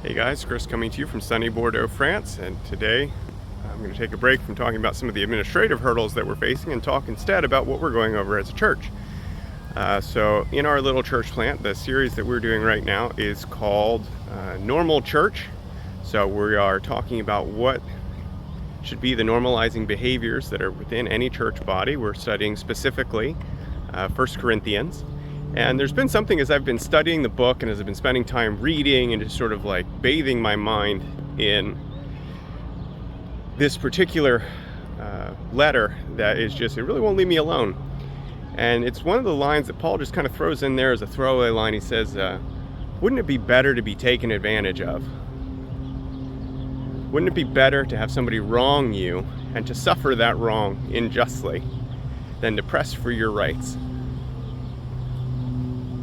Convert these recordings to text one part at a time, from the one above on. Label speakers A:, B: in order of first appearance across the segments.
A: Hey guys, Chris coming to you from sunny Bordeaux, France, and today I'm going to take a break from talking about some of the administrative hurdles that we're facing and talk instead about what we're going over as a church. So in our little church plant, the series that we're doing right now is called Normal Church. So we are talking about what should be the normalizing behaviors that are within any church body. We're studying specifically 1 Corinthians. And there's been something as I've been studying the book and as I've been spending time reading and just sort of like bathing my mind in this particular letter that is just, it really won't leave me alone. And it's one of the lines that Paul just kind of throws in there as a throwaway line. He says, wouldn't it be better to be taken advantage of? Wouldn't it be better to have somebody wrong you and to suffer that wrong unjustly than to press for your rights?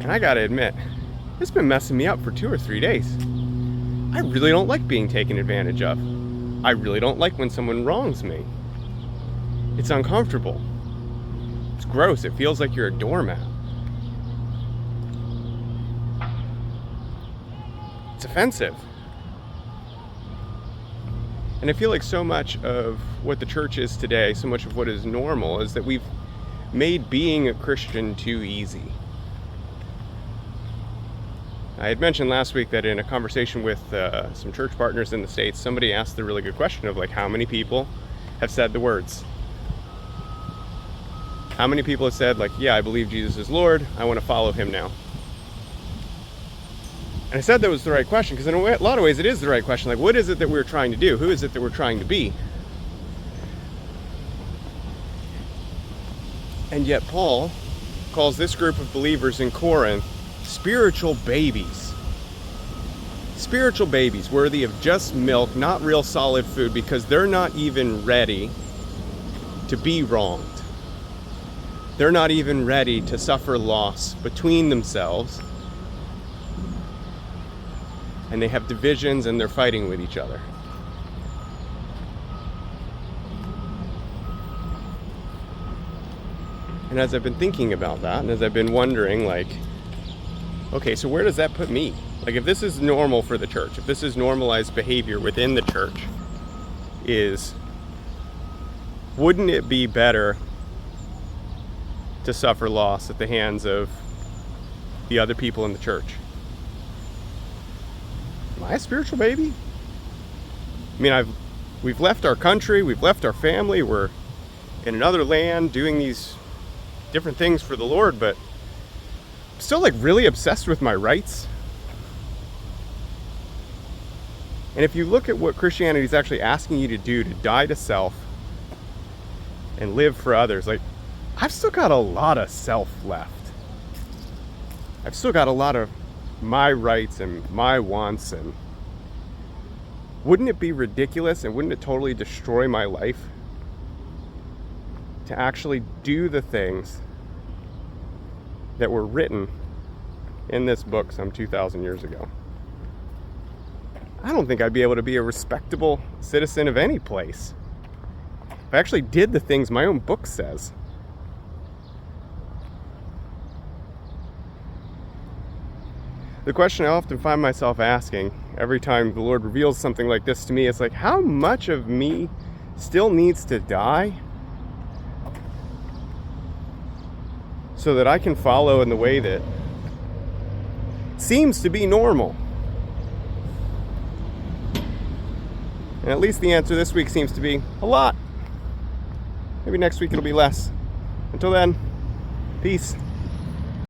A: And I gotta admit, it's been messing me up for 2 or 3 days. I really don't like being taken advantage of. I really don't like when someone wrongs me. It's uncomfortable. It's gross. It feels like you're a doormat. It's offensive. And I feel like so much of what the church is today, so much of what is normal, is that we've made being a Christian too easy. I had mentioned last week that in a conversation with some church partners in the States, somebody asked the really good question of like, how many people have said the words? How many people have said like, yeah, I believe Jesus is Lord, I want to follow him now? And I said that was the right question because in a lot of ways it is the right question. Like, what is it that we're trying to do? Who is it that we're trying to be? And yet Paul calls this group of believers in Corinth spiritual babies. Spiritual babies worthy of just milk, not real solid food, because they're not even ready to be wronged. They're not even ready to suffer loss between themselves. And they have divisions and they're fighting with each other. And as I've been thinking about that, and as I've been wondering, like, okay, so where does that put me? Like, if this is normal for the church, if this is normalized behavior within the church, wouldn't it be better to suffer loss at the hands of the other people in the church? Am I a spiritual baby? I mean, we've left our country, we've left our family, we're in another land doing these different things for the Lord, but I'm still like really obsessed with my rights. And if you look at what Christianity is actually asking you to do, to die to self and live for others, like, I've still got a lot of self left. I've still got a lot of my rights and my wants, and wouldn't it be ridiculous and wouldn't it totally destroy my life to actually do the things that were written in this book some 2,000 years ago? I don't think I'd be able to be a respectable citizen of any place if I actually did the things my own book says. The question I often find myself asking every time the Lord reveals something like this to me is like, how much of me still needs to die so that I can follow in the way that seems to be normal? And at least the answer this week seems to be a lot. Maybe next week it'll be less. Until then, peace.